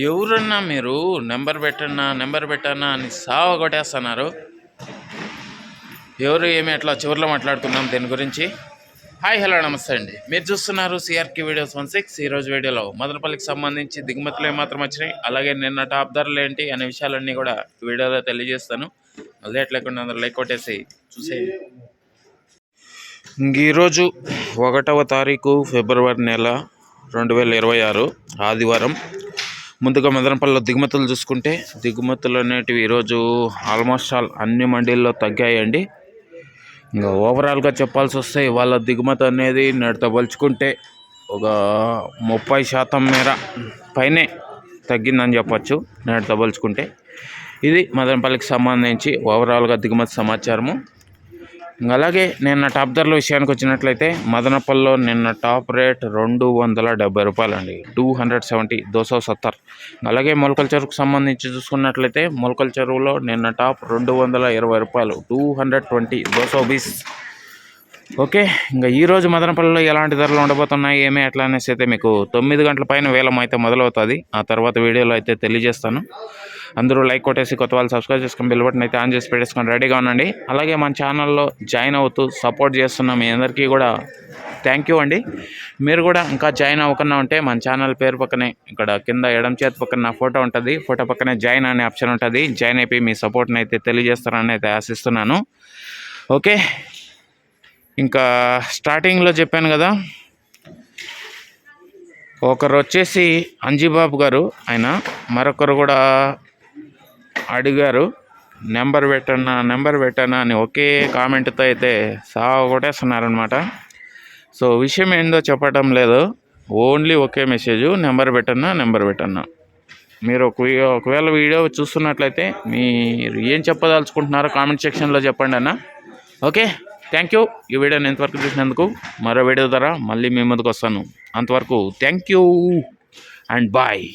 ఎవరన్నా మీరు నెంబర్ పెట్టన్నా అని సావ కొట్టేస్తున్నారు. ఎవరు ఏమి అట్లా చివరిలో మాట్లాడుతున్నాం దీని గురించి. హాయ్ హలో నమస్తే అండి, మీరు చూస్తున్నారు సిఆర్కి వీడియోస్ 16. ఈరోజు వీడియోలో మదనపల్లికి సంబంధించి దిగుమతులు ఏమాత్రం వచ్చినాయి, అలాగే నిన్న టాప్ ధరలు ఏంటి అనే విషయాలన్నీ కూడా వీడియోలో తెలియజేస్తాను. లేట్ లేకుండా అందరూ లైక్ కొట్టేసి చూసేయండి. ఈరోజు 1వ తారీఖు ఫిబ్రవరి నెల 2026 ఆదివారం. ముందుగా మదనపల్లిలో దిగుమతులు చూసుకుంటే దిగుమతులు అనేటివి ఈరోజు ఆల్మోస్ట్ ఆల్ అన్ని మండీల్లో తగ్గాయండి. ఇంకా ఓవరాల్గా చెప్పాల్సి వస్తే వాళ్ళ దిగుమతి అనేది నేటితో పోల్చుకుంటే ఒక 30% మేర పైనే తగ్గిందని చెప్పచ్చు నేటితో పోల్చుకుంటే. ఇది మదనపల్లికి సంబంధించి ఓవరాల్గా దిగుమతి సమాచారము. అలాగే నిన్న టాప్ ధరల విషయానికి వచ్చినట్లయితే మదనపల్లిలో నిన్న టాప్ రేట్ 270 రూపాయలు అండి, 270, 270. అలాగే మొలకల చెరువుకు సంబంధించి చూసుకున్నట్లయితే మొలకల చెరువులో నిన్న టాప్ 220 రూపాయలు, 220, 220. ఓకే, ఇంకా ఈరోజు మదనపల్లిలో ఎలాంటి ధరలు ఉండబోతున్నాయి ఏమి ఎట్లా అనేసి అయితే మీకు 9 గంటల పైన వేలం అయితే మొదలవుతుంది. ఆ తర్వాత వీడియోలో అయితే తెలియజేస్తాను. అందరూ లైక్ కొట్టేసి కొత్త వాళ్ళు సబ్స్క్రైబ్ చేసుకొని బెల్ బటన్ అయితే ఆన్ చేసి పెట్టేసుకొని రెడీగా ఉండండి. అలాగే మన ఛానల్లో జాయిన్ అవుతూ సపోర్ట్ చేస్తున్న మీ అందరికీ కూడా థ్యాంక్ యూ అండి. మీరు కూడా ఇంకా జాయిన్ అవ్వకుండా ఉంటే మన ఛానల్ పేరు పక్కనే ఇక్కడ కింద ఎడం చేతి పక్కన నా ఫోటో ఉంటుంది, ఫోటో పక్కనే జాయిన్ అనే ఆప్షన్ ఉంటుంది. జాయిన్ అయిపోయి మీ సపోర్ట్ని అయితే తెలియజేస్తారని అయితే ఆశిస్తున్నాను. ఓకే, ఇంకా స్టార్టింగ్లో చెప్పాను కదా, ఒకరు వచ్చేసి అంజీబాబు గారు, ఆయన మరొకరు కూడా అడిగారు నెంబర్ పెట్టన్నా అని ఒకే కామెంట్తో అయితే సాగు కొట్టేస్తున్నారనమాట. సో విషయం ఏందో చెప్పడం లేదు, ఓన్లీ ఒకే మెసేజ్, నెంబర్ పెట్టన్నా. మీరు ఒకవేళ వీడియో చూస్తున్నట్లయితే మీరు ఏం చెప్పదలుచుకుంటున్నారో కామెంట్ సెక్షన్లో చెప్పండి అన్న. Okay, thank you. ఈ వీడియోని ఎంతవరకు చూసినందుకు. మరో వీడియో ద్వారా మళ్ళీ మీ ముందుకు వస్తాను. అంతవరకు థ్యాంక్ యూ అండ్ బాయ్.